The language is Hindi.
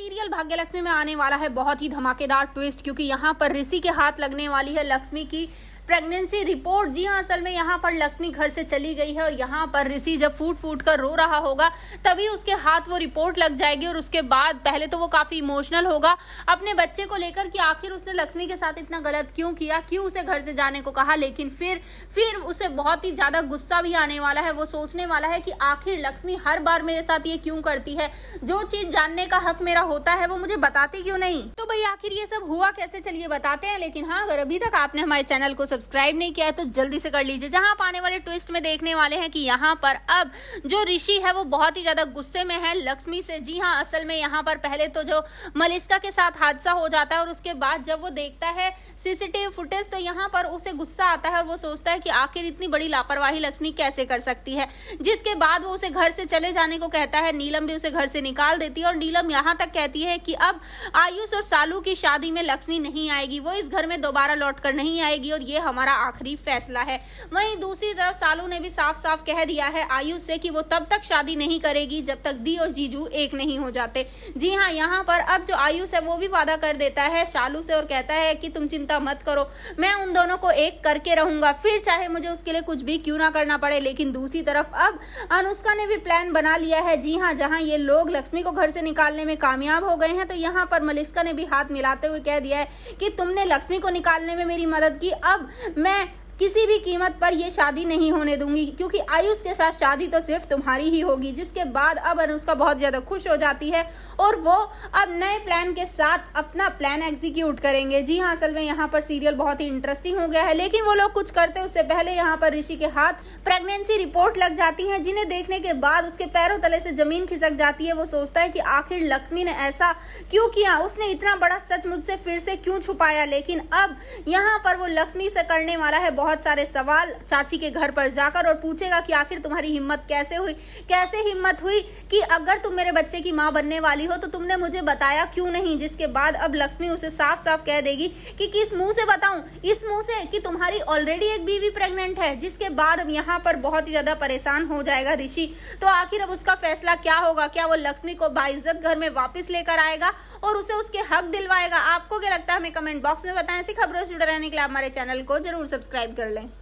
सीरियल भाग्यलक्ष्मी में आने वाला है बहुत ही धमाकेदार ट्विस्ट, क्योंकि यहाँ पर ऋषि के हाथ लगने वाली है लक्ष्मी की प्रेगनेंसी रिपोर्ट। जी हाँ, असल में यहाँ पर लक्ष्मी घर से चली गई है और यहाँ पर ऋषि जब फूट फूट कर रो रहा होगा तभी उसके हाथ वो रिपोर्ट लग जाएगी। और उसके बाद पहले तो वो काफी इमोशनल होगा अपने बच्चे को लेकर कि आखिर उसने लक्ष्मी के साथ इतना गलत क्यों किया, क्यों उसे घर से जाने को कहा। लेकिन फिर उसे बहुत ही ज्यादा गुस्सा भी आने वाला है। वो सोचने वाला है कि आखिर लक्ष्मी हर बार मेरे साथ ये क्यों करती है, जो चीज जानने का हक मेरा होता है वो मुझे बताती क्यों नहीं। तो भाई आखिर ये सब हुआ कैसे, चलिए बताते हैं। लेकिन हाँ, अगर अभी तक आपने हमारे चैनल को सब्सक्राइब नहीं किया है तो जल्दी से कर लीजिए। जहां आप आने वाले ट्विस्ट में देखने वाले हैं कि यहाँ पर अब जो ऋषि है वो बहुत ही ज्यादा गुस्से में है लक्ष्मी से। जी हाँ, असल में यहाँ पर पहले तो जो मलिष्का के साथ हादसा हो जाता है और उसके बाद जब वो देखता है सीसीटीवी फुटेज तो यहाँ पर उसे गुस्सा आता है और वो सोचता है कि आखिर इतनी बड़ी लापरवाही लक्ष्मी कैसे कर सकती है। जिसके बाद वो उसे घर से चले जाने को कहता है। नीलम भी उसे घर से निकाल देती है और नीलम यहाँ तक कहती है कि अब आयुष और सालू की शादी में लक्ष्मी नहीं आएगी, वो इस घर में दोबारा लौट कर नहीं आएगी और ये हमारा आखिरी फैसला है। वहीं दूसरी तरफ सालू ने भी साफ साफ कह दिया है आयुष से कि वो तब तक शादी नहीं करेगी जब तक दी और जीजू एक नहीं हो जाते। जी हाँ, यहाँ पर अब जो आयुष है वो भी वादा कर देता है सालू से और कहता है कि तुम चिंता मत करो, मैं उन दोनों को एक करके रहूंगा, फिर चाहे मुझे उसके लिए कुछ भी क्यों ना करना पड़े। लेकिन दूसरी तरफ अब अनुष्का ने भी प्लान बना लिया है। जी हाँ, जहाँ ये लोग लक्ष्मी को घर से निकालने में कामयाब हो गए हैं तो यहाँ पर मलिष्का ने भी हाथ मिलाते हुए कह दिया है कि तुमने लक्ष्मी को निकालने में मेरी मदद की, अब मैं किसी भी कीमत पर यह शादी नहीं होने दूंगी, क्योंकि आयुष के साथ शादी तो सिर्फ तुम्हारी ही होगी। जिसके बाद अब अनुष्का बहुत ज्यादा खुश हो जाती है और वो अब नए प्लान के साथ अपना प्लान एग्जीक्यूट करेंगे। जी हाँ, असल में यहाँ पर सीरियल बहुत ही इंटरेस्टिंग हो गया है। लेकिन वो लोग कुछ करते उससे पहले यहाँ पर ऋषि के हाथ प्रेगनेंसी रिपोर्ट लग जाती है, जिन्हें देखने के बाद उसके पैरों तले से जमीन खिसक जाती है। वो सोचता है कि आखिर लक्ष्मी ने ऐसा क्यों किया, उसने इतना बड़ा सच मुझसे फिर से क्यों छुपाया। लेकिन अब यहाँ पर वो लक्ष्मी से करने वाला है बहुत सारे सवाल चाची के घर पर जाकर और पूछेगा कि आखिर तुम्हारी हिम्मत कैसे हिम्मत हुई कि अगर तुम मेरे बच्चे की मां बनने वाली हो तो तुमने मुझे बताया क्यों नहीं। जिसके बाद अब लक्ष्मी उसे साफ साफ कह देगी कि किस मुंह से बताऊं, इस मुंह से कि तुम्हारी ऑलरेडी एक बीवी प्रेग्नेंट है। जिसके बाद अब यहाँ पर बहुत ही ज्यादा परेशान हो जाएगा ऋषि। तो आखिर अब उसका फैसला क्या होगा, क्या वो लक्ष्मी को बाइज्जत घर में वापस लेकर आएगा और उसे उसके हक दिलवाएगा। आपको क्या लगता है हमें कमेंट बॉक्स में बताएं। ऐसी खबरों से जुड़े रहने के लिए हमारे चैनल को जरूर सब्सक्राइब कर लें।